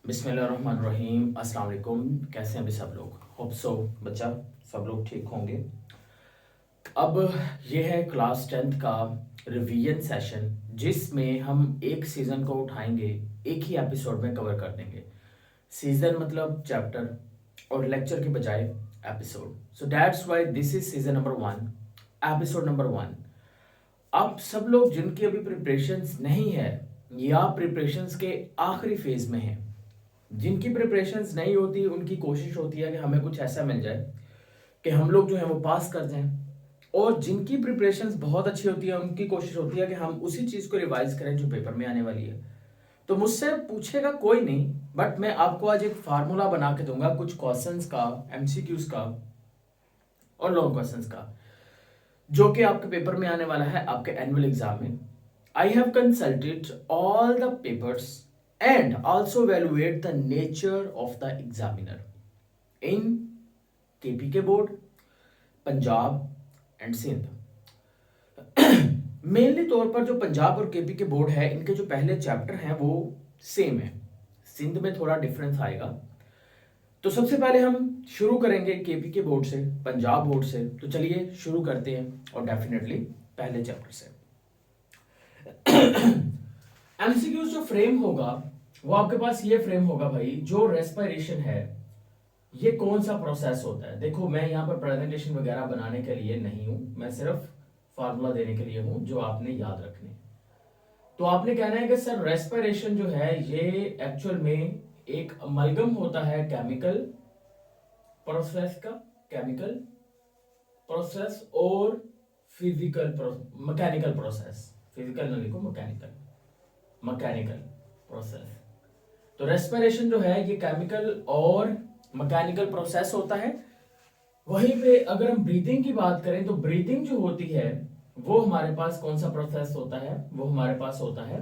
बिस्मिल्लाहिर्रहमानिर्रहीम। अस्सलाम वालेकुम। कैसे हैं अभी सब लोग? होप सो बच्चा सब लोग ठीक होंगे। अब ये है क्लास 10th का रिवीजन सेशन, जिसमें हम एक सीज़न को उठाएंगे, एक ही एपिसोड में कवर कर देंगे। सीज़न मतलब चैप्टर और लेक्चर के बजाय episode. So that's why this is season number 1, episode number 1। अब सब लोग जिनकी अभी प्रिपरेशंस नहीं है या प्रिपरेशंस के आखिरी फेज में हैं, जिनकी प्रिपरेशंस नहीं होती, उनकी कोशिश होती है कि हमें कुछ ऐसा मिल जाए कि हम लोग जो है वो पास कर जाएं, और जिनकी प्रिपरेशंस बहुत अच्छी होती है उनकी कोशिश होती है कि हम उसी चीज़ को रिवाइज करें जो पेपर में आने वाली है। तो मुझसे पूछेगा कोई नहीं, बट मैं आपको आज एक फार्मूला बना के दूंगा कुछ क्वेश्चंस का, एमसीक्यूज का और लॉन्ग क्वेश्चंस का, जो कि आपके पेपर में आने वाला है, आपके एनुअल एग्जाम में। I have consulted all the papers and also evaluate the nature of the examiner in KPK board, Punjab and Sindh. Mainly तौर पर जो पंजाब और केपी के बोर्ड है, इनके जो पहले चैप्टर हैं वो सेम है, सिंध में थोड़ा डिफरेंस आएगा। तो सबसे पहले हम शुरू करेंगे केपी के बोर्ड से, पंजाब बोर्ड से। तो चलिए शुरू करते हैं, और डेफिनेटली पहले चैप्टर से। एमसीक्यूज जो फ्रेम होगा वो आपके पास ये फ्रेम होगा भाई। जो रेस्पिरेशन है ये कौन सा प्रोसेस होता है? देखो, मैं यहाँ पर प्रेजेंटेशन वगैरह बनाने के लिए नहीं हूं, मैं सिर्फ फार्मूला देने के लिए हूं जो आपने याद रखने। तो आपने कहना है कि सर रेस्पिरेशन जो है ये एक्चुअल में एक अमलगम होता है केमिकल प्रोसेस का, केमिकल प्रोसेस और फिजिकल मैकेनिकल प्रोसेस। फिजिकल ना लिखो, मैकेनिकल, मैकेनिकल प्रोसेस। तो रेस्पिरेशन जो है ये केमिकल और मैकेनिकल प्रोसेस होता है। वहीं पे अगर हम ब्रीदिंग की बात करें तो ब्रीदिंग जो होती है वो हमारे पास कौन सा प्रोसेस होता है? वो हमारे पास होता है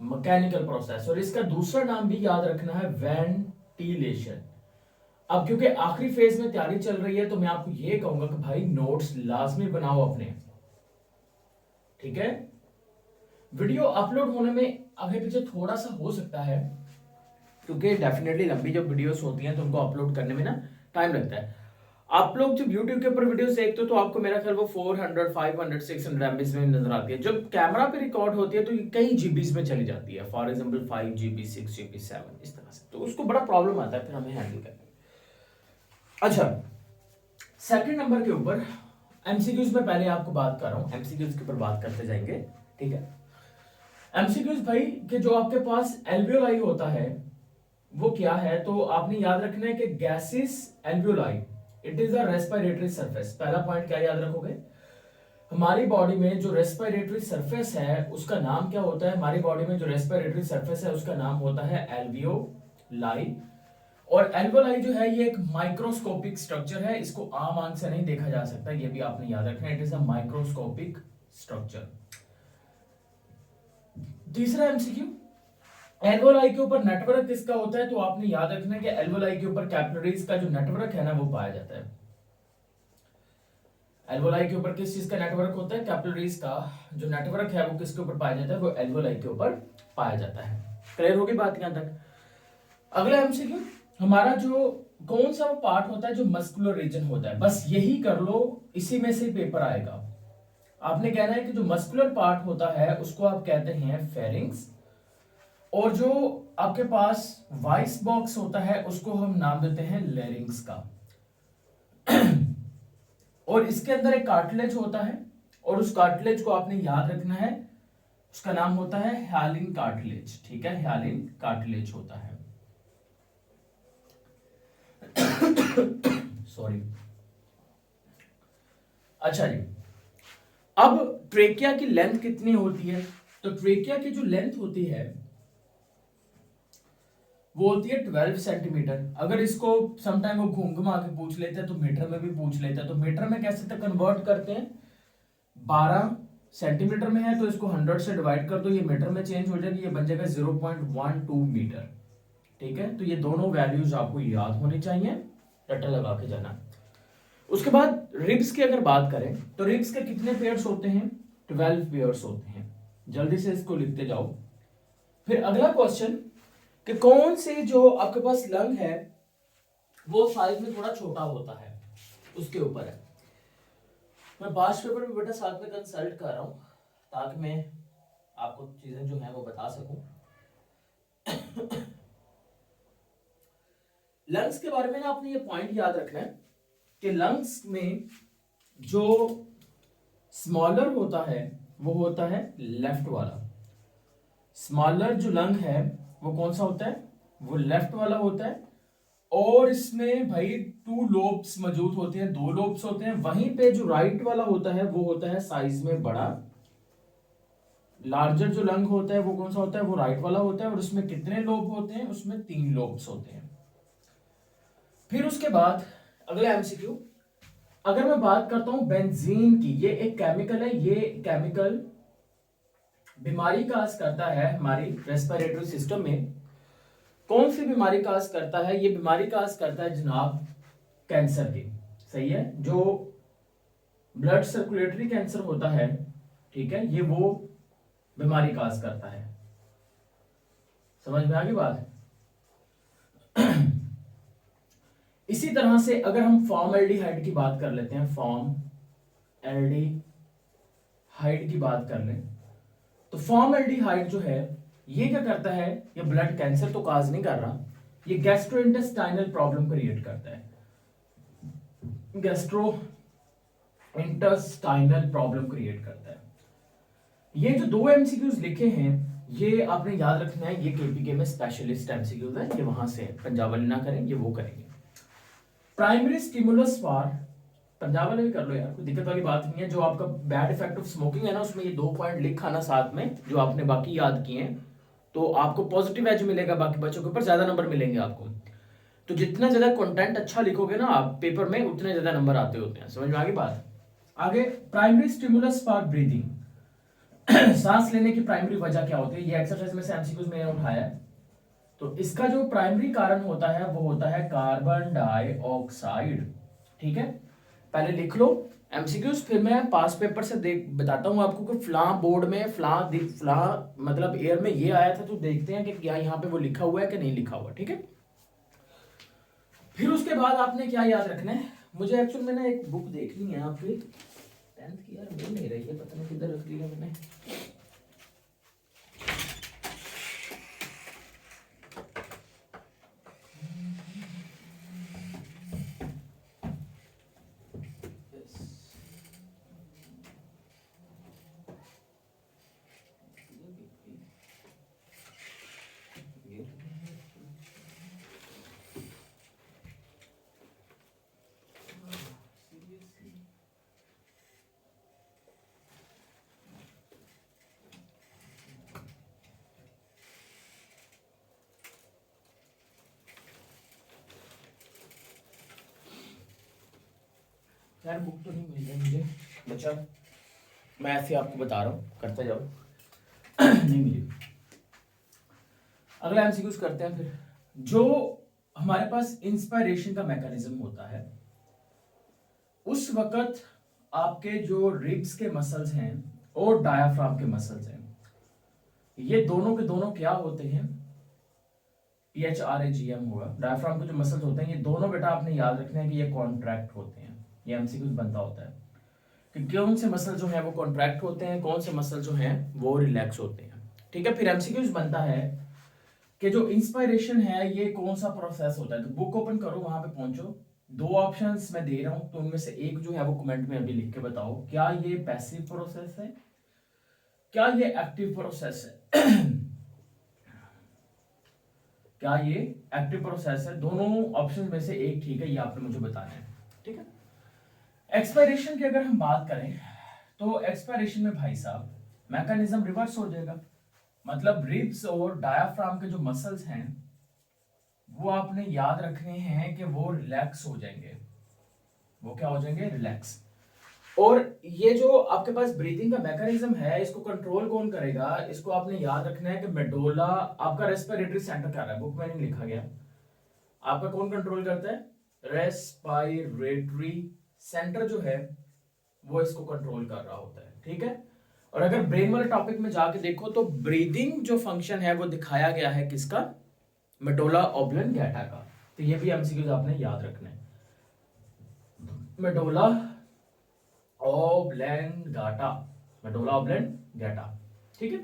मैकेनिकल प्रोसेस, और इसका दूसरा नाम भी याद रखना है, वेंटिलेशन। अब क्योंकि आखिरी फेज में तैयारी चल रही है तो मैं आपको ये कहूंगा कि भाई नोट्स लाजमी बनाओ अपने, ठीक है? वीडियो अपलोड होने में आगे पीछे थोड़ा सा हो सकता है, क्योंकि डेफिनेटली लंबी जब वीडियोस होती हैं तो उनको अपलोड करने में ना टाइम लगता है। आप लोग जब YouTube के ऊपर वीडियोस देखते हो तो आपको मेरा ख्याल वो 400, 500, 600 एमबीज में नजर आती है। जब कैमरा पे रिकॉर्ड होती है तो ये कई जीबीज में चली जाती है, फॉर एग्जांपल 5 GB, 6 GB, 7, इस तरह से। तो उसको बड़ा प्रॉब्लम आता है फिर हमें हैंडल करने में। अच्छा, सेकंड नंबर के ऊपर एमसीक्यूज में पहले आपको बात कर रहा हूं, एमसीक्यूज के ऊपर बात करते जाएंगे, ठीक है? एमसीक्यूज भाई कि जो आपके पास एल्वियोलाई होता है वो क्या है? तो आपने याद रखना है कि gases alveoli, it is a respiratory surface. पहला पॉइंट क्या याद रखोगे? हमारी बॉडी में जो रेस्पिरेटरी सरफेस है उसका नाम क्या होता है? हमारी बॉडी में जो रेस्पिरेटरी सरफेस है उसका नाम होता है एल्वियोलाई। और एल्वियोलाई जो है ये एक माइक्रोस्कोपिक स्ट्रक्चर है, इसको आम आंख से नहीं देखा जा सकता, ये भी आपने याद रखना है, it is a microscopic structure. तीसरा एमसीक्यू, एल्वोलाई के ऊपर नेटवर्क किसका होता है? तो आपने याद रखना है कि एल्वोलाई के ऊपर कैपिलरीज का जो नेटवर्क है ना वो पाया जाता है। एल्वोलाई के ऊपर किस चीज का नेटवर्क होता है? कैपिलरीज का जो नेटवर्क है वो किसके ऊपर पाया जाता है? वो एल्वोलाई के ऊपर पाया जाता है। क्लियर होगी बात यहां तक? अगला एमसीक्यू, हमारा जो कौन सा पार्ट होता है जो मस्कुलर रीजन होता है? बस यही कर लो, इसी में से पेपर आएगा। आपने कहना है कि जो मस्कुलर पार्ट होता है उसको आप कहते हैं फेरिंग्स, और जो आपके पास वॉइस बॉक्स होता है उसको हम नाम देते हैं लेरिंग्स का। और इसके अंदर एक कार्टिलेज होता है, और उस कार्टिलेज को आपने याद रखना है, उसका नाम होता है ह्यालिन कार्टिलेज, ठीक है? ह्यालिन कार्टिलेज होता है। सॉरी। अच्छा जी, अब ट्रेकिया की लेंथ कितनी होती है? तो ट्रेकिया की जो लेंथ होती है वो होती है 12 सेंटीमीटर। अगर इसको समटाइम वो घूम घुमा के पूछ लेते हैं तो मीटर में भी पूछ लेते हैं, तो मीटर में कैसे तक कन्वर्ट करते हैं? 12 सेंटीमीटर में है तो इसको 100 से डिवाइड कर दो, ये मीटर में चेंज हो जाएगी, ये बन जाएगा 0.12 मीटर, ठीक है? तो ये दोनों वैल्यूज आपको याद होनी चाहिए, रट्टा लगा के जाना। उसके बाद रिब्स की अगर बात करें तो रिब्स के कितने पेयर्स होते हैं? 12 पेयर्स होते हैं। जल्दी से इसको लिखते जाओ। फिर अगला क्वेश्चन कि कौन से जो आपके पास लंग है वो साइज में थोड़ा छोटा होता है, उसके ऊपर है। मैं पास्ट पेपर में बेटा साथ में कंसल्ट कर रहा हूँ ताकि मैं आपको चीजें जो है वो बता सकूं। लंग्स के बारे में ना आपने ये पॉइंट याद रखना है कि लंग्स में जो स्मॉलर होता है वो होता है लेफ्ट वाला। स्मॉलर जो लंग है वो कौन सा होता है, वो लेफ्ट वाला होता है। और इसमें भाई 2 लोब्स मौजूद होते हैं, 2 लोब्स होते हैं। वहीं पे जो राइट वाला होता है वो होता है साइज में बड़ा। लार्जर जो लंग होता है वो कौन सा होता है, वो राइट वाला होता है। और उसमें कितने लोब होते हैं, उसमें 3 लोब्स होते हैं। फिर उसके बाद अगला एमसीक्यू, अगर मैं बात करता हूं बेंजीन की, ये एक केमिकल है। ये केमिकल बीमारी काज करता है हमारी रेस्पिरेटरी सिस्टम में। कौन सी बीमारी काज करता है, ये बीमारी काज करता है जनाब कैंसर की। सही है, जो ब्लड सर्कुलेटरी कैंसर होता है, ठीक है, ये वो बीमारी काज करता है। समझ में आ गई बात। इसी तरह से अगर हम फॉर्मल्डिहाइड की बात कर लेते हैं, फॉर्मल्डिहाइड की बात कर लें, तो फॉर्मल्डिहाइड जो है ये क्या करता है, ये ब्लड कैंसर तो काज नहीं कर रहा, ये गैस्ट्रोइंटेस्टाइनल प्रॉब्लम क्रिएट करता है। गैस्ट्रोइंटेस्टाइनल प्रॉब्लम क्रिएट करता है। ये जो 2 एमसीक्यूज लिखे हैं ये आपने याद रखना है, ये केपीके में स्पेशलिस्ट एमसीक्यूज है, ये वहां से पंजाब वाले ना करें, ये वो करेंगे। प्राइमरी स्टिमुलस फॉर, पंजाब वाले भी कर लो यार, कोई दिक्कत वाली बात नहीं है। जो आपका बैड इफेक्ट ऑफ स्मोकिंग है ना, उसमें ये 2 पॉइंट लिखा ना साथ में, जो आपने बाकी याद किए हैं, तो आपको पॉजिटिव एज मिलेगा, बाकी बच्चों के ऊपर ज्यादा नंबर मिलेंगे आपको। तो जितना ज्यादा कंटेंट अच्छा लिखोगे ना आप पेपर में, उतने ज्यादा नंबर आते होते हैं। समझ में आगे बात। आगे, प्राइमरी स्टिमुलस फॉर ब्रीदिंग, सांस लेने की प्राइमरी वजह क्या होती है, ये एक्सरसाइज में से एमसीक्यूज में उठाया है। तो इसका जो प्राइमरी कारण होता है वो होता है कार्बन डाइऑक्साइड। ठीक है, पहले लिख लो एमसीक्यूज, फिर मैं पास पेपर से देख बताता हूं आपको कि फ्ला बोर्ड में फ्ला मतलब एयर में ये आया था, तो देखते हैं कि क्या यहाँ पे वो लिखा हुआ है कि नहीं लिखा हुआ। ठीक है, फिर उसके बाद आपने क्या याद रखना है, मुझे एक्चुअल में ना एक बुक देखनी है आपकी 10th की, यार मिल नहीं रही है, पता नहीं किधर रख ली है मैंने। यार बुक तो नहीं मिल रही मुझे बच्चा, मैं ऐसे आपको बता रहा हूँ, करते जाओ। नहीं मिली। अगला एमसीक्यूज करते हैं फिर। जो हमारे पास इंस्पायरेशन का मैकेनिज्म होता है, उस वक्त आपके जो रिब्स के मसल्स हैं और डायाफ्राम के मसल्स हैं, ये दोनों के दोनों क्या होते हैं, PHRAGM होगा। डायाफ्राम के जो मसल्स होते हैं ये दोनों बेटा आपने याद रखना है कि ये कॉन्ट्रैक्ट होते हैं। ये एमसीक्यूज बनता होता है कि कौन से मसल जो है वो कॉन्ट्रैक्ट होते हैं, कौन से मसल जो हैं वो रिलैक्स होते हैं। ठीक है, फिर एमसीक्यूज बनता है कि जो इंस्पायरेशन है ये कौन सा प्रोसेस होता है। तो बुक ओपन करो, वहां पे पहुंचो, 2 ऑप्शंस मैं दे रहा हूं, तो उनमें से एक जो है वो कमेंट में अभी लिख के बताओ, क्या ये पैसिव प्रोसेस है, क्या ये एक्टिव प्रोसेस है। क्या ये एक्टिव प्रोसेस है, दोनों ऑप्शन में से एक ठीक है, ये आपने मुझे बताना है। ठीक है, एक्सपायरेशन की अगर हम बात करें तो एक्सपायरेशन में भाई साहब मैकेनिज्म रिवर्स हो जाएगा। मतलब रिब्स और डायाफ्राम के जो मसल्स हैं वो आपने याद रखने हैं कि वो रिलैक्स हो जाएंगे। वो क्या हो जाएंगे, रिलैक्स। और ये जो आपके पास ब्रीदिंग का मैकेनिज्म है, इसको कंट्रोल कौन करेगा, इसको आपने याद रखना है कि मेडोला, आपका रेस्पिरेटरी सेंटर क्या है, बुक में नहीं लिखा गया, आपका कौन कंट्रोल करता है, रेस्पिरेटरी सेंटर जो है वो इसको कंट्रोल कर रहा होता है। ठीक है, और अगर ब्रेन वाले टॉपिक में जाके देखो तो ब्रीदिंग जो फंक्शन है वो दिखाया गया है किसका, मेडोला ऑब्लंगेटा का। तो ये भी एमसीक्यूज आपने याद रखना है, मेडोला ऑब्लंगेटा, मेडोला ऑब्लंगेटा। ठीक है।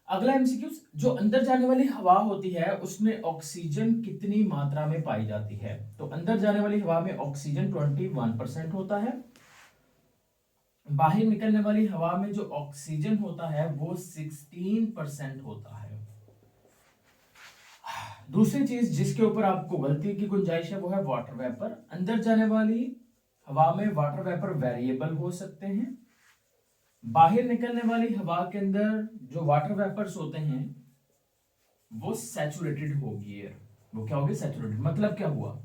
अगला एमसीक्यू, जो अंदर जाने वाली हवा होती है उसमें ऑक्सीजन कितनी मात्रा में पाई जाती है? तो अंदर जाने वाली हवा में ऑक्सीजन 21% होता है, बाहर निकलने वाली हवा में जो ऑक्सीजन होता है वो 16% होता है। दूसरी चीज जिसके ऊपर आपको गलती की गुंजाइश है वो है वाटर वेपर। अंदर जाने वाली हवा में वाटर वेपर वेरिएबल हो सकते हैं, बाहर निकलने वाली हवा के अंदर जो वाटर वेपर्स होते हैं वो सैचुरेटेड होगी एयर। वो क्या होगी? सैचुरेटेड। मतलब क्या हुआ?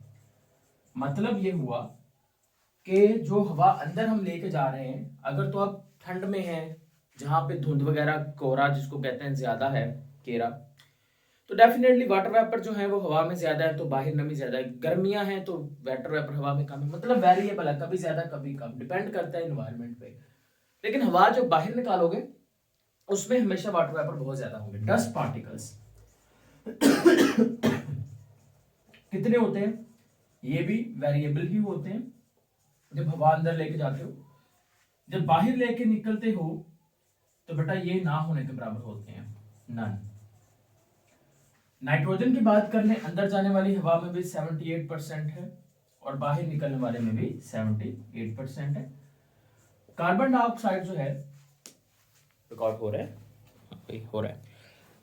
मतलब ये हुआ कि जो हवा अंदर हम लेके जा रहे हैं, अगर तो आप ठंड में हैं जहां पे धुंध वगैरह कोहरा जिसको कहते हैं ज्यादा है, केरा, तो डेफिनेटली वाटर वेपर जो है वो हवा में ज्यादा है तो बाहर नमी ज्यादा है। गर्मियां हैं तो वाटर वेपर हवा में कम है। मतलब वेरिएबल है, कभी ज्यादा कभी कम, डिपेंड करता है एनवायरनमेंट पे। लेकिन हवा जो बाहर निकालोगे उसमें हमेशा वाटर वेपर बहुत ज्यादा होंगे। डस्ट पार्टिकल्स कितने होते हैं? ये भी वेरिएबल ही होते हैं। जब हवा अंदर लेके जाते हो, जब बाहर लेके निकलते हो तो बेटा ये ना होने के बराबर होते हैं, नन। नाइट्रोजन की बात कर लें, अंदर जाने वाली हवा में भी 78% है और बाहर निकलने वाले में भी 78% है। कार्बन डाइऑक्साइड जो है, रिकॉर्ड हो रहा है, हो रहा है।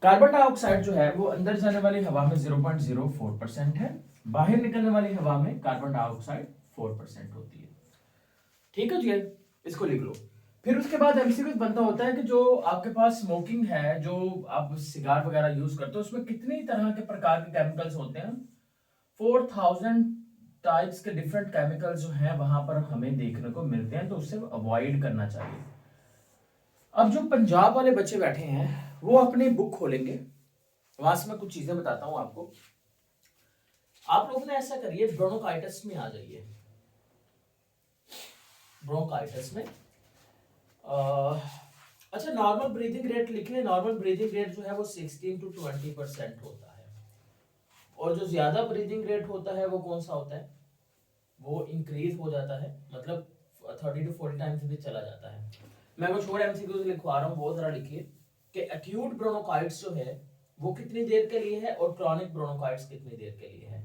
कार्बन डाइऑक्साइड जो है वो अंदर जाने वाली हवा में 0.04% है, बाहर निकलने वाली हवा में कार्बन डाइऑक्साइड 4% होती है। ठीक है जी, इसको लिख लो। फिर उसके बाद एमसीक्यू बनता होता है कि जो आपके पास स्मोकिंग है, जो आप सिगार वगैरह यूज करते हो, उसमें कितनी तरह के प्रकार के केमिकल्स होते हैं? 4000 टाइप्स के डिफरेंट केमिकल्स जो हैं वहां पर हमें देखने को मिलते हैं, तो उससे अवॉइड करना चाहिए। अब जो पंजाब वाले बच्चे बैठे हैं वो अपनी बुक खोलेंगे, वहां से मैं कुछ चीजें बताता हूं आपको। आप लोग ने ऐसा करिए, ब्रोंकाइटिस में आ जाइए। ब्रोंकाइटिस में अच्छा, नॉर्मल ब्रीदिंग रेट लिख ले। नॉर्मल ब्रीदिंग रेट जो है वो 16 to 20% होता है, और जो ज्यादा ब्रीदिंग रेट होता है वो कौन सा होता है? वो इंक्रीज हो जाता है, मतलब 30 to 40 टाइम्स भी चला जाता है। मैं कुछ और एमसीक्यू लिखवा रहा हूँ, बहुत जरा लिखिए कि एक्यूट ब्रोंकाइटिस जो है वो कितनी देर के लिए है और क्रॉनिक ब्रोंकाइटिस कितनी देर के लिए है।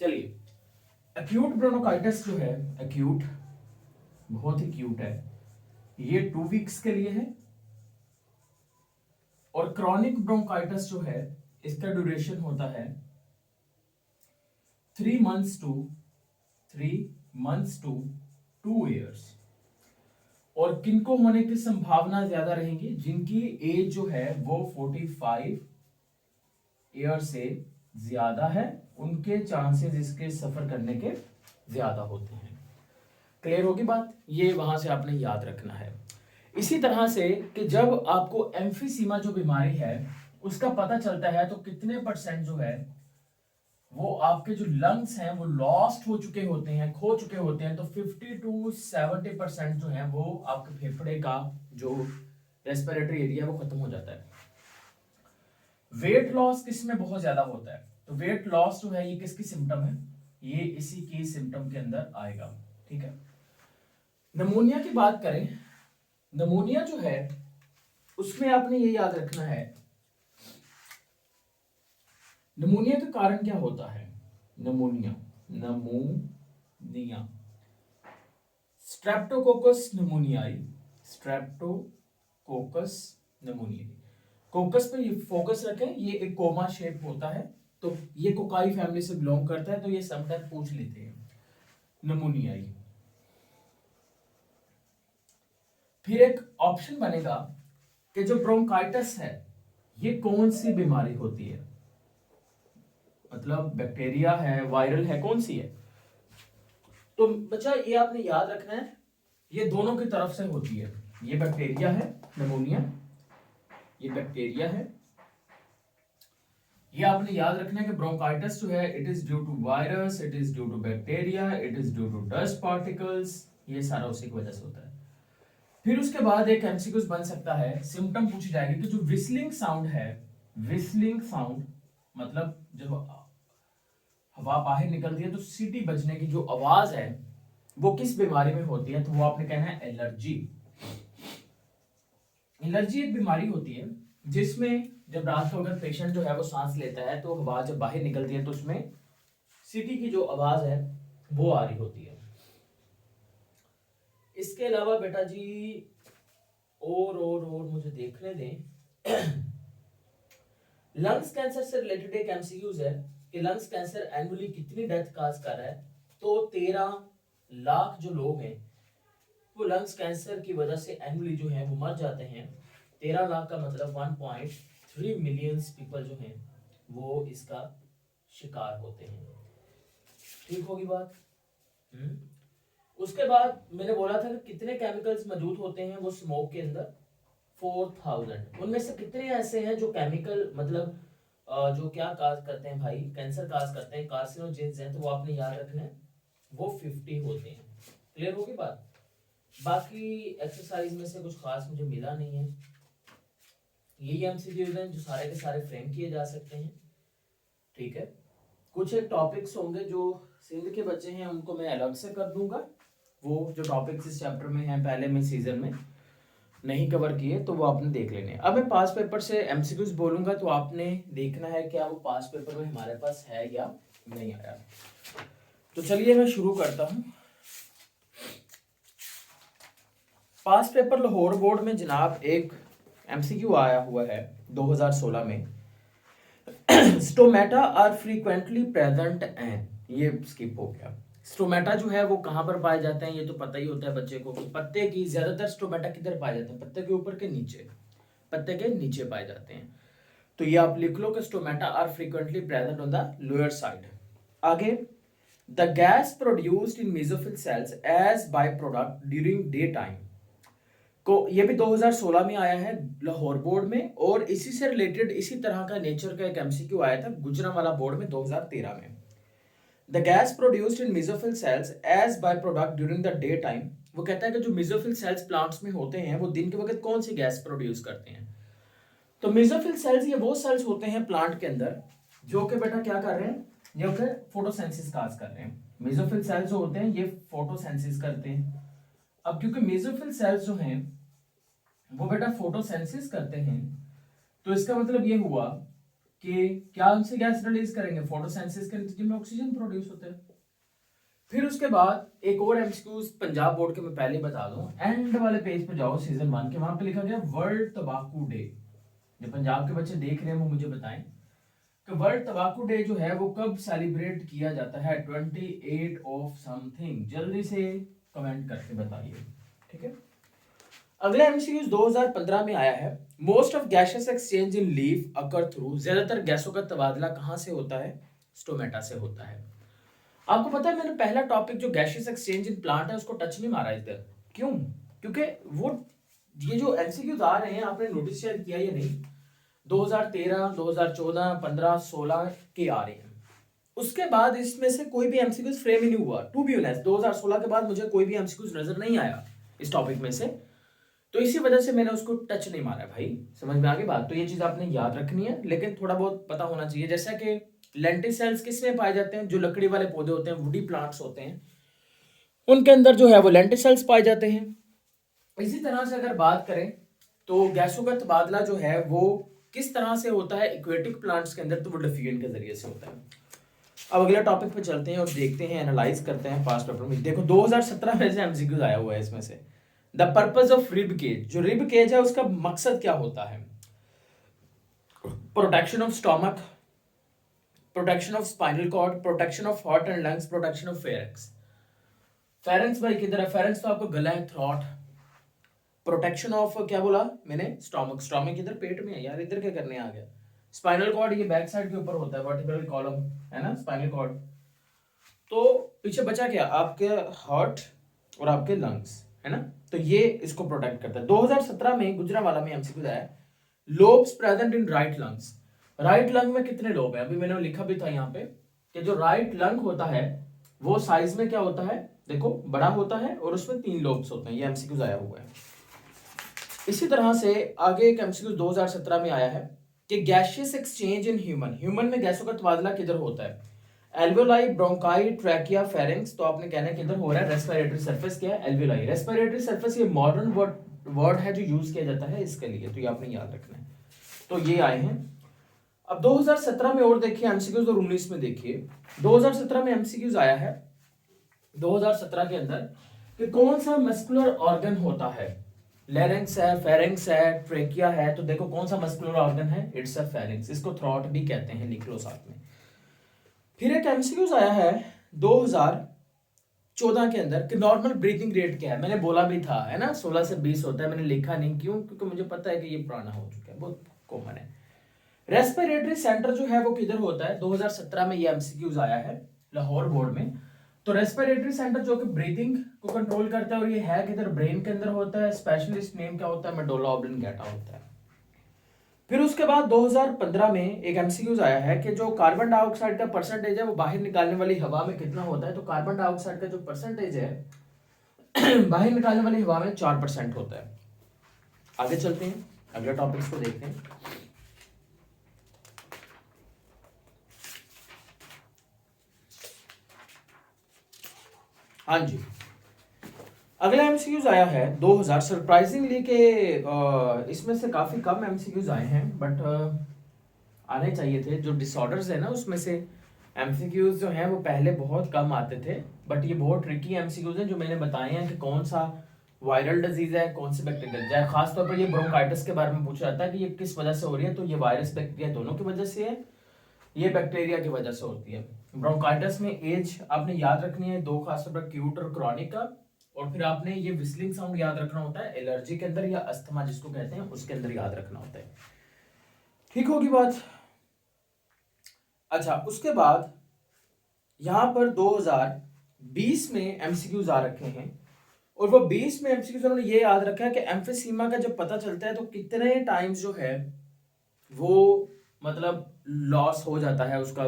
चलिए, एक्यूट ब्रोंकाइटिस जो है, एक्यूट बहुत ही क्यूट है, ये 2 वीक्स के लिए है। और क्रॉनिक ब्रोंकाइटिस जो है इसका ड्यूरेशन होता है 3 months to 2 years। और किनको होने की संभावना ज्यादा रहेंगी? जिनकी एज जो है वो 45 ईयर से ज्यादा है, उनके चांसेस इसके सफर करने के ज्यादा होते हैं। क्लियर होगी बात? ये वहां से आपने याद रखना है। इसी तरह से कि जब आपको एम्फीसीमा जो बीमारी है उसका पता चलता है तो कितने परसेंट जो है वो आपके जो लंग्स हैं वो लॉस्ट हो चुके होते हैं, खो चुके होते हैं, तो 50 to 70% जो है वो आपके फेफड़े का जो रेस्पिरेटरी एरिया वो खत्म हो जाता है। वेट लॉस किसमें बहुत ज्यादा होता है? तो वेट लॉस जो है ये किसकी सिम्टम है? ये इसी की सिम्टम के अंदर आएगा। ठीक है। नमोनिया की बात करें, नमोनिया जो है उसमें आपने ये याद रखना है, नमोनिया का कारण क्या होता है? Pneumonia, pneumonia, streptococcus pneumoniae, streptococcus pneumoniae. Coccus पे ये फोकस रखें, ये एक कोमा शेप होता है, तो ये कोकाई फैमिली से बिलोंग करता है, तो ये समटाइम पूछ लेते हैं, नमोनियाई। फिर एक ऑप्शन बनेगा कि जो ब्रोंकाइटिस है ये कौन सी बीमारी होती है, मतलब बैक्टीरिया है, वायरल है, कौन सी है? तो बच्चा ये आपने याद रखना है, ये दोनों की तरफ से होती है। ये बैक्टीरिया है नमोनिया, ये बैक्टीरिया है, ये आपने याद रखना है कि ब्रोंकाइटिस जो है it is due to virus, it is due to bacteria, it is due to dust particles, ये सारा उसी की वजह से होता है। फिर उसके बाद एक एमसीक्यूज बन सकता है, सिम्टम पूछी जाएगी कि जो विस्लिंग साउंड है, विस्लिंग साउंड मतलब जब हवा बाहर निकलती है तो सीटी बजने की जो आवाज है वो किस बीमारी में होती है, तो वो आपने कहना है एलर्जी। एलर्जी एक बीमारी होती है जिसमें जब रात को अगर पेशेंट जो है वो सांस लेता है तो हवा जब बाहर निकलती है तो उसमें सीटी की जो आवाज है वो आ रही होती है। इसके अलावा बेटा जी और मुझे देखने दें। लंग्स कैंसर से रिलेटेड एक एमसीक्यूज है कि लंग्स कैंसर एनुअली कितनी डेथ काज कर रहा है, तो 13 लाख जो लोग हैं वो लंग्स कैंसर की वजह से एनुअली जो है वो मर जाते हैं। 13 लाख का मतलब 1.3 मिलियन पीपल जो हैं वो इसका शिकार होते हैं। ठीक होगी बात। उसके बाद मैंने बोला था कि कितने केमिकल्स मौजूद होते हैं वो स्मोक के अंदर, 4000। उनमें से कितने ऐसे हैं जो केमिकल मतलब जो क्या काज करते हैं भाई, कैंसर काज करते हैं, कार्सिनोजेंस हैं, तो वो आपने याद रखना है, वो 50 होते हैं। क्लियर होगी बात। बाकी एक्सरसाइज में से कुछ खास मुझे मिला नहीं है, यही एमसीक्यूज हैं जो सारे के सारे फ्रेम किए जा सकते हैं। ठीक है, कुछ एक टॉपिक्स होंगे जो सिंध के बच्चे हैं उनको मैं अलग से कर दूंगा, वो जो टॉपिक्स इस चैप्टर में हैं पहले में सीजन में नहीं कवर किए तो वो आपने देख लेने। अब मैं पास पेपर से एमसीक्यूज बोलूंगा तो आपने देखना है क्या वो पास पेपर में हमारे पास है या नहीं आया। तो चलिए मैं शुरू करता हूं। पास पेपर लाहौर बोर्ड में जनाब एक एमसीक्यू आया हुआ है 2016 में। Stomata are frequently present and, ये स्किप हो गया। स्टोमेटा जो है वो कहां पर पाए जाते हैं ये तो पता ही होता है बच्चे को कि पत्ते की ज्यादातर स्टोमेटा किधर पाए जाते हैं, पत्ते के ऊपर के नीचे, पत्ते के नीचे पाए जाते हैं। तो ये आप लिख लो कि stomata are frequently present on the lower side. आगे, the gas produced in mesophyll cells as by product during daytime को, ये भी 2016 में आया है लाहौर बोर्ड में, और इसी से रिलेटेड इसी तरह का नेचर का एक एमसीक्यू आया था गुजरांवाला बोर्ड में 2013 में। The gas produced in mesophyll cells as by product during the day time, वो कहता है कि जो मेसोफिल सेल्स प्लांट्स में होते हैं वो दिन के वक्त कौन सी गैस प्रोड्यूस करते हैं। तो मेसोफिल सेल्स ये वो सेल्स होते हैं प्लांट के अंदर जो कि बेटा क्या कर रहे हैं, ये फिर फोटोसिंथेसिस काज कर रहे हैं। मेसोफिल सेल्स जो होते हैं ये फोटोसिंथेसिस करते हैं। अब क्योंकि मेसोफिल सेल्स जो हैं वो बेटा फोटोसिंथेसिस करते हैं तो इसका मतलब ये हुआ कि क्या उनसे गैस रिलीज करेंगे, फोटोसिंथेसिस के नतीजे में ऑक्सीजन प्रोड्यूस होता है। फिर उसके बाद एक और एमसीक्यूज पंजाब बोर्ड के मैं पहले बता दूं, एंड वाले पेज पे जाओ सीजन 1 के, वहां पे लिखा गया वर्ल्ड तंबाकू डे। जो पंजाब के बच्चे देख रहे हैं वो मुझे बताएं कि वर्ल्ड तंबाकू डे जो है वो कब सेलिब्रेट किया जाता है, 28 ऑफ समथिंग, जल्दी से कमेंट करके बताइए। ठीक है, अगला एमसीक्यू 2015 में आया है। Most of gases exchange in leaf occur through, ज्यादातर गैसों का तबादला कहां से होता है, स्टोमेटा से होता है। आपको पता है मैंने पहला टॉपिक जो गैसेस एक्सचेंज इन प्लांट है उसको टच नहीं मारा इधर, क्यों, क्योंकि वो ये जो एमसीक्यूज आ रहे हैं आपने नोटिस शायद किया या नहीं, 2013 2014 15 16 के आ रहे हैं। उसके बाद इसमें से कोई भी एमसीक्यूज फ्रेम ही नहीं हुआ। टू बी ऑनेस्ट 2016 के बाद मुझे कोई भी एमसीक्यूज नजर नहीं आया इस टॉपिक में से, तो इसी वजह से मैंने उसको टच नहीं मारा भाई। समझ में आ गई बात। तो ये चीज आपने याद रखनी है, लेकिन थोड़ा बहुत पता होना चाहिए। जैसा कि लेंटिल सेल्स किस में पाए जाते हैं, जो लकड़ी वाले पौधे होते हैं, वुडी प्लांट्स होते हैं, उनके अंदर जो है वो लेंटिल सेल्स पाए जाते हैं। इसी तरह से अगर बात करें तो गैसों का तबादला जो है वो किस तरह से होता है एक्वेटिक प्लांट्स के अंदर, तो वो डिफ्यूजन के जरिए से होता है। अब अगला टॉपिक पे चलते हैं और देखते हैं, एनालाइज करते हैं पास्ट पेपर में। देखो 2017 में से एमसीक्यूज आया हुआ है इसमें से। The purpose of rib cage, जो रिब केज है उसका मकसद क्या होता है, protection of stomach, protection of spinal cord, protection of heart and lungs, protection of pharynx. Pharynx भाई किधर है, फेरेंक्स तो आपको गला है, थ्रॉट। प्रोटेक्शन ऑफ क्या बोला मैंने, स्टोमक, स्टोमक इधर पेट में है यार, इधर क्या करने आ गया। स्पाइनल कॉर्ड ये बैक साइड के ऊपर होता है, वर्टिब्रल कॉलम है ना स्पाइनल कॉर्ड। तो पीछे बचा क्या, आपके हार्ट और आपके लंग्स है ना, तो ये इसको प्रोटेक्ट करता है। 2017 में गुजरांवाला में एमसीक्यू आया, lobes present in right lungs, right lung में कितने लोब है? अभी मैंने लिखा भी था यहाँ पे कि जो राइट लंग होता है वो साइज में क्या होता है, देखो बड़ा होता है और उसमें 3 लोब्स होते हैं। ये एमसीक्यूज आया हुआ है। इसी तरह से आगे एक एमसीक्यू 2017 में आया है कि गैसियस एक्सचेंज इन ह्यूमन में गैसों का तबादला किधर होता है? Alveoli, bronchi, trachea, pharynx. तो आपने कहना है किधर हो रहा है? रेस्पिरेटरी सरफेस क्या है? एल्वेओलाई। रेस्पिरेटरी सरफेस ये मॉडर्न वर्ड है जो यूज किया जाता है इसके लिए, तो ये आपने याद रखना है। तो ये आए हैं। अब 2017 में और देखिए एमसीक्यूज और 19 में देखिए। 2017 में एमसीक्यूज आया है 2017 के अंदर कि कौन सा मस्कुलर ऑर्गन होता है? लैरिंक्स है, फेरिंक्स है, ट्रेकिया है। तो देखो कौन सा मस्कुलर ऑर्गन है? It's a pharynx. इसको थ्रॉट भी कहते हैं, लिख लो साथ में। फिर एक एमसीक्यूज आया है 2014 के अंदर कि नॉर्मल ब्रीथिंग रेट क्या है? मैंने बोला भी था, है ना, 16 से 20 होता है। मैंने लिखा नहीं, क्यों? क्योंकि मुझे पता है कि ये पुराना हो चुका है, बहुत कॉमन है। रेस्पिरेटरी सेंटर जो है वो किधर होता है? 2017 में ये एमसीक्यूज आया है लाहौर बोर्ड में। तो रेस्पिरेटरी सेंटर जो कि ब्रीथिंग को कंट्रोल करता है, और ये है किधर? ब्रेन के अंदर होता है। स्पेशलिस्ट नेम क्या होता है? मेडुल्ला ऑब्लिंगेटा होता है। फिर उसके बाद 2015 में एक एमसीक्यूज आया है कि जो कार्बन डाइऑक्साइड का परसेंटेज है वो बाहर निकालने वाली हवा में कितना होता है? तो कार्बन डाइऑक्साइड का जो परसेंटेज है बाहर निकालने वाली हवा में 4% होता है। आगे चलते हैं, अगले टॉपिक्स को देखते हैं। हाँ जी, अगला एमसीक्यूज आया है 2000। सरप्राइजिंगली के इसमें से काफी कम एमसीक्यूज आए हैं, बट आने चाहिए थे। जो डिसऑर्डर्स है ना उसमें से एमसीक्यूज जो हैं वो पहले बहुत कम आते थे, बट ये बहुत ट्रिकी एमसीक्यूज हैं जो मैंने बताए हैं कि कौन सा वायरल डिजीज है, कौन सी बैक्टीरियल डिजीज है। खासतौर पर ये ब्रोंकाइटिस के बारे में पूछा जाता है कि ये किस वजह से हो रही है। तो ये वायरस बैक्टीरिया दोनों की वजह से है, ये बैक्टीरिया की वजह से होती है। ब्रोंकाइटिस में एज आपने याद रखनी है, 2 खासतौर पर क्यूट और क्रॉनिक का। और फिर आपने ये विस्लिंग साउंड याद रखना होता है एलर्जी के अंदर, या अस्थमा जिसको कहते हैं उसके अंदर याद रखना होता है। ठीक होगी बात? अच्छा, उसके बाद यहां पर 2020 में एमसीक्यूज आ रखे हैं, और वो 20 में एमसीक्यूज उन्होंने ये याद रखा है कि एम्फीसीमा का जब पता चलता है तो कितने टाइम्स जो है वो मतलब लॉस हो जाता है, उसका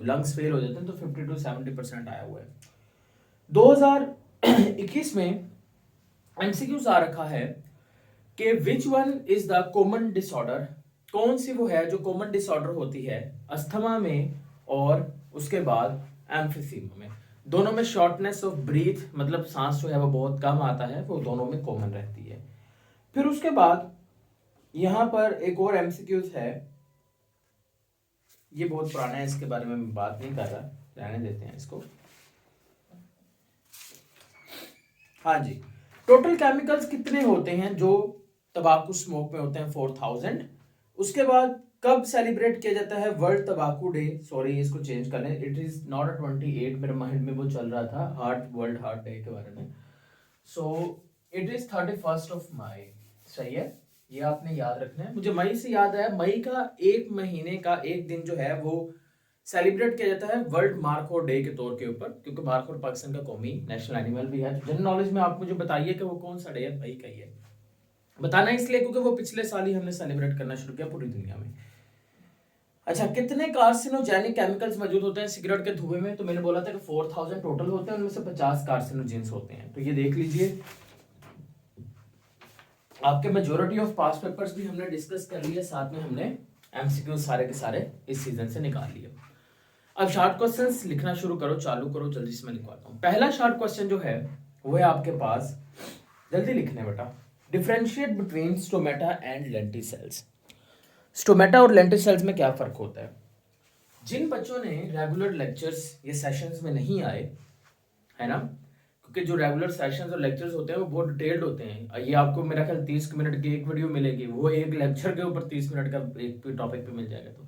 लंग्स फेल हो जाते हैं। तो 50 to 70% आया हुआ है। 2021 में एमसीक्यूज आ रखा है कि which one is the common disorder? कौन सी वो है जो कॉमन डिसऑर्डर होती है अस्थमा में और उसके बाद एम्फीसीमा में? दोनों में शॉर्टनेस ऑफ ब्रीथ, मतलब सांस जो है वो बहुत कम आता है, वो दोनों में कॉमन रहती है। फिर उसके बाद यहां पर एक और एमसीक्यूज है, ये बहुत पुराना है, इसके बारे में मैं बात नहीं कर रहा, रहने देते हैं इसको। हाँ जी, टोटल केमिकल्स कितने होते हैं जो तंबाकू स्मोक में होते हैं? 4000। उसके बाद कब सेलिब्रेट किया जाता है वर्ल्ड तंबाकू डे? सॉरी, इसको चेंज कर लें, इट इज नॉट 28, मेरे माइंड में वो चल रहा था वर्ल्ड हार्ट डे के बारे में। So it is 31 of May. सही है, ये आपने याद रखना है। मुझे मई से याद आया, मई का एक महीने का एक दिन जो है वो सेलिब्रेट किया जाता है वर्ल्ड मार्कोर डे के तौर के ऊपर, क्योंकि मार्कोर पाकिस्तान का कौमी नेशनल एनिमल भी है। जनरल नॉलेज में आप मुझे बताइए कि वो कौन सा डे है? मई का ही है। बताना इसलिए क्योंकि वो पिछले साल ही हमने सेलिब्रेट करना शुरू किया पूरी दुनिया में। अच्छा, कितने कार्सिनोजेनिक केमिकल्स मौजूद होते हैं सिगरेट के धुएं में? तो मैंने बोला था कि 4000 टोटल होते हैं, उनमें से 50 कार्सिनोजेंस होते हैं। तो ये देख लीजिए, आपके मेजोरिटी ऑफ पास पेपर्स भी हमने डिस्कस कर लिया, साथ में हमने एमसीक्यू सारे के सारे इस सीजन से निकाल लिए। अब शॉर्ट क्वेश्चंस लिखना शुरू करो, चालू करो, जल्दी से मैं लिखवाता हूँ। पहला शॉर्ट क्वेश्चन जो है वो है आपके पास, जल्दी लिखने बेटा। Differentiate between stomata and lenticels. Stomata और लेंटिसेल्स में क्या फर्क होता है? जिन बच्चों ने रेगुलर लेक्चर्स या सेशंस में नहीं आए, है ना, क्योंकि जो रेगुलर सेशंस और लेक्चर्स होते हैं वो बहुत डिटेल्ड होते हैं। ये आपको मेरा ख्याल 30 मिनट की एक वीडियो मिलेगी, वो एक लेक्चर के ऊपर 30 मिनट का एक टॉपिक पे मिल जाएगा।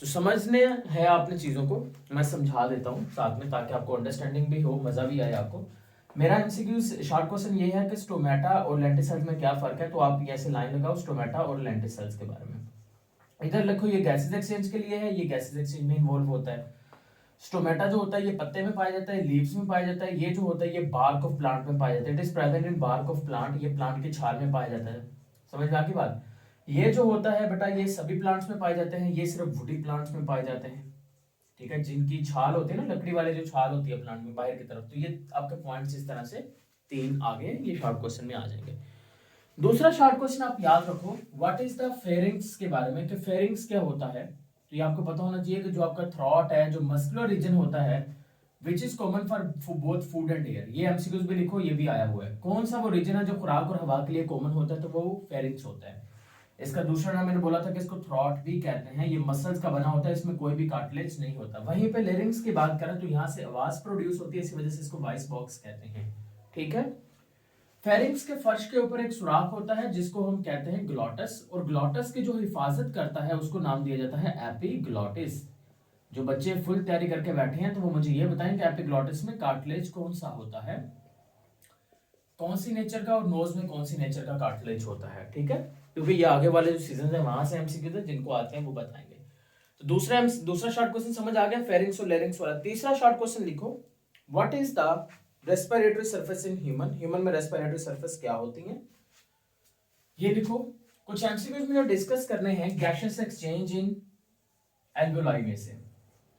तो समझने है आपने चीज़ों को, मैं समझा देता हूँ साथ में, ताकि आपको अंडरस्टैंडिंग भी हो, मज़ा भी आए आपको। मेरा एमसीक्यू शॉर्ट क्वेश्चन ये है कि स्टोमेटा और लेंटिसेल्स में क्या फ़र्क है? तो आप ऐसे लाइन लगाओ स्टोमेटा और लेंटिसेल्स के बारे में। इधर लिखो ये गैसेज एक्सचेंज के लिए है, ये गैसेज एक्सचेंज में इन्वॉल्व होता है। स्टोमेटा जो होता है ये पत्ते में पाया जाता है, लीव्स में पाया जाता है। ये जो होता है ये बार्क ऑफ प्लांट में पाया जाता है। It is present in bark of plant, ये प्लांट की छाल में पाया जाता है। समझ में आ गई बात? ये जो होता है बेटा ये सभी प्लांट्स में पाए जाते हैं, ये सिर्फ वुडी प्लांट्स में पाए जाते हैं, ठीक है, जिनकी छाल होती है ना, लकड़ी वाले जो छाल होती है प्लांट में बाहर की तरफ। तो ये आपके पॉइंट्स इस तरह से 3 आगे ये शॉर्ट क्वेश्चन में आ जाएंगे। दूसरा शॉर्ट क्वेश्चन आप याद रखो, व्हाट इज द फेरिंग्स के बारे में, कि फेरिंग्स क्या होता है। तो ये आपको पता होना चाहिए कि जो आपका थ्रॉट है, जो मस्कुलर रीजन होता है which is common for both food and air, ये एमसीक्यूज भी लिखो, ये भी आया हुआ है। कौन सा वो रीजन है जो खुराक और हवा के लिए कॉमन होता है, तो वो फेरिंग्स होता है। इसका दूसरा नाम मैंने बोला था कि इसको थ्रॉट भी कहते हैं, ये मसल्स का बना होता है, इसमें कोई भी कार्टिलेज नहीं होता। वहीं पे लेरिंग्स की बात करें तो यहाँ से आवाज प्रोड्यूस होती है, इसी वजह से इसको वॉइस बॉक्स कहते हैं, ठीक है। फेरिंग्स के फर्श के ऊपर एक सुराख होता है जिसको हम कहते हैं ग्लॉटस, और ग्लॉटस की जो हिफाजत करता है उसको नाम दिया जाता है एपिग्लॉटिस। जो बच्चे फुल तैयारी करके बैठे हैं तो वो मुझे ये बताएं कि एपिग्लॉटिस में कार्टिलेज कौन सा होता है, कौन सी नेचर का, और नोज में कौन सी नेचर का कार्टिलेज होता है, ठीक है, क्योंकि ये आगे वाले जो सीजन है वहां से एमसीक्यू थे, जिनको आते हैं वो बताएंगे। तो दूसरा शॉर्ट क्वेश्चन समझ आ गया, फेरिंग्स और लेरिंग्स वाला। तीसरा शॉर्ट क्वेश्चन लिखो, what is the respiratory surface in human, human में रेस्पिरेटरी सरफेस क्या होती है, ये लिखो। कुछ एमसीक्यूज में जो डिस्कस करने हैं, गैशियस एक्सचेंज इन एल्वियोलाई में से,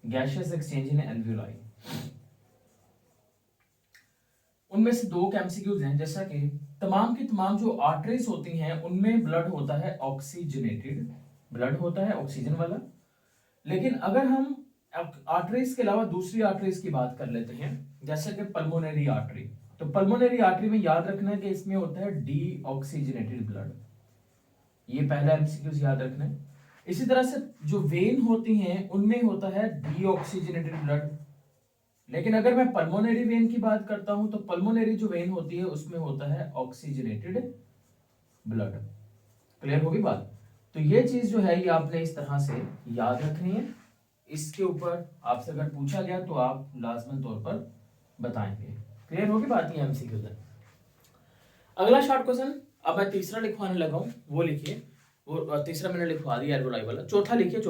गैशियस एक्सचेंज इन एल्वियोलाई, उनमें से 2 एमसीक्यूज हैं, जैसा कि तमाम की तमाम जो आर्टरीज होती हैं उनमें ब्लड होता है ऑक्सीजनेटेड, ब्लड होता है ऑक्सीजन वाला। लेकिन अगर हम आर्टरीज के अलावा दूसरी आर्टरीज की बात कर लेते हैं, जैसे कि पल्मोनरी आर्टरी, तो पल्मोनरी आर्टरी में याद रखना है कि इसमें होता है डीऑक्सीजनेटेड ब्लड, ये पहला एमसीक्यूज याद रखना है। इसी तरह से जो वेन होती हैं उनमें होता है डीऑक्सीजनेटेड ब्लड। लेकिन अगर मैं पल्मोनरी वेन की बात करता हूं तो पल्मोनरी जो वेन होती है उसमें होता है ऑक्सीजनेटेड ब्लड। क्लियर होगी बात। तो ये चीज जो है ये आपने इस तरह से याद रखनी है, इसके ऊपर आपसे अगर पूछा गया तो आप लाजमन तौर पर बताएंगे। क्लियर होगी बात, ये एमसीक्यू है। अगला शॉर्ट क्वेश्चन अब मैं तीसरा लिखवाने लगा हूं, वो लिखिए, वो तीसरा मैंने लिखवा दिया एल्वोलाई वाला। चौथा लिखिए,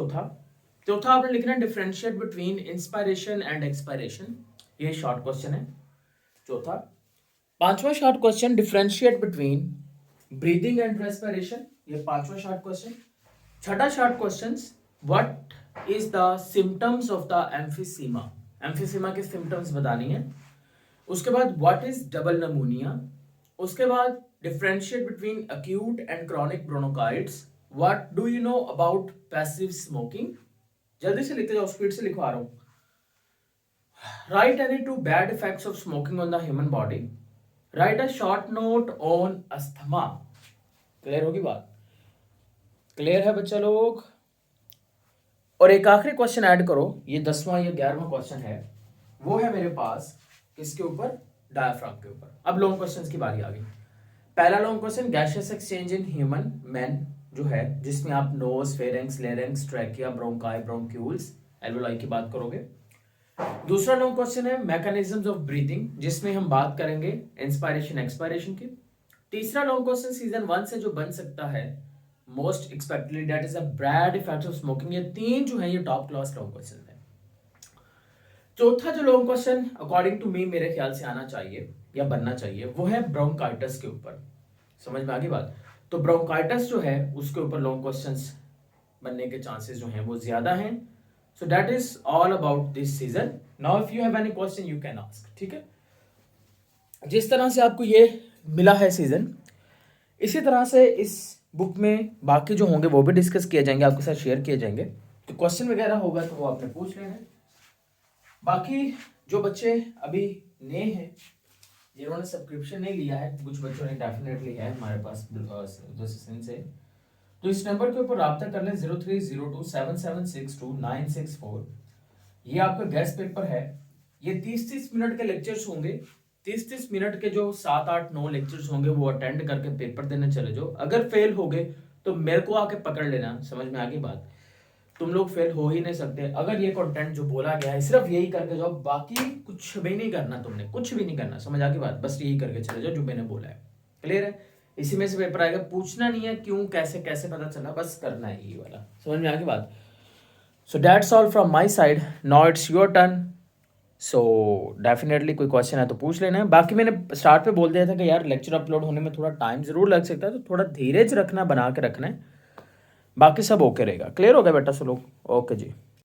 चौथा आपने लिखना है differentiate between inspiration and expiration, ये शॉर्ट क्वेश्चन है चौथा। पांचवा short question differentiate between breathing and respiration, ये पांचवा शॉर्ट क्वेश्चन। छठा short question, what is the symptoms of the emphysema, emphysema के सिम्टम्स बतानी है। उसके बाद व्हाट इज डबल नमूनिया, उसके बाद differentiate between acute and chronic bronchitis, what do you know about passive smoking, जल्दी से लिखते जाओ, स्पीड से लिखवा रहा हूं। Write any 2 bad effects of smoking on the human body, write a short note on asthma. Clear होगी बात, क्लियर है बच्चा लोग। और एक आखिरी क्वेश्चन ऐड करो, ये 10वां या 11वां क्वेश्चन है, वो है मेरे पास किसके ऊपर, डायफ्राम के ऊपर। अब लॉन्ग क्वेश्चंस की बारी आ गई। पहला long question, gaseous exchange in human man जो है, जिसमें आप nose, pharynx, larynx, trachea, bronchi, bronchioles, alveoli की बात करोगे। दूसरा लॉन्ग क्वेश्चन है मैकेनिज्म्स ऑफ ब्रीदिंग, जिसमें हम बात करेंगे इंस्पायरेशन एक्सपायरेशन की। तीसरा लॉन्ग क्वेश्चन सीजन 1 से जो बन सकता है most expectedly, that is a bad effects of smoking. ये 3 जो है ये टॉप क्लास लॉन्ग क्वेश्चन है। चौथा जो long question according to me मेरे ख्याल से आना चाहिए या बनना चाहिए, वो है ब्रोंकाइटिस के ऊपर। समझ में आ गई बात। तो ब्रोंकाइटिस जो है उसके ऊपर लॉन्ग क्वेश्चंस बनने के चांसेस जो हैं वो ज्यादा हैं। So that is all about this season. Now if you have any question you can ask, ठीक है। जिस तरह से आपको ये मिला है सीजन, इसी तरह से इस बुक में बाकी जो होंगे वो भी डिस्कस किए जाएंगे, आपके साथ शेयर किए जाएंगे। तो क्वेश्चन वगैरह होगा तो वो आपने पूछ लेना है। बाकी जो बच्चे अभी नए हैं जिन्होंने सब्सक्रिप्शन नहीं लिया है, कुछ बच्चों ने डेफिनेटली है हमारे पास जो सेशन से, तो इस नंबर के ऊपर रब्ता कर लें 0302776296 ये आपका गेस्ट पेपर है। ये 30-30 मिनट के लेक्चर्स होंगे, 30-30 मिनट के जो 7-8-9 लेक्चर्स होंगे वो अटेंड करके पेपर देने चले जाओ। अगर फेल हो गए तो मेरे को आके पकड़ लेना, समझ में आ गई बात। तुम लोग फेल हो ही नहीं सकते अगर ये कंटेंट जो बोला गया है सिर्फ यही करके जाओ, बाकी कुछ भी नहीं करना, तुमने कुछ भी नहीं करना, समझ आ गई बात। बस यही करके चले जाओ जो मैंने बोला है। क्लियर है। इसी में से पेपर आएगा, पूछना नहीं है क्यों कैसे कैसे पता चला, बस करना है ये वाला, समझ में आ गई बात। So that's all from my side, now it's your turn. So definitely कोई क्वेश्चन है तो पूछ लेना है। बाकी मैंने स्टार्ट पे बोल दिया था कि यार लेक्चर अपलोड होने में थोड़ा टाइम जरूर लग सकता है, तो थोड़ा धीरज रखना, बना के रखना है। बाकी सब ओके रहेगा। क्लियर हो गया बेटा सब लोग? ओके जी।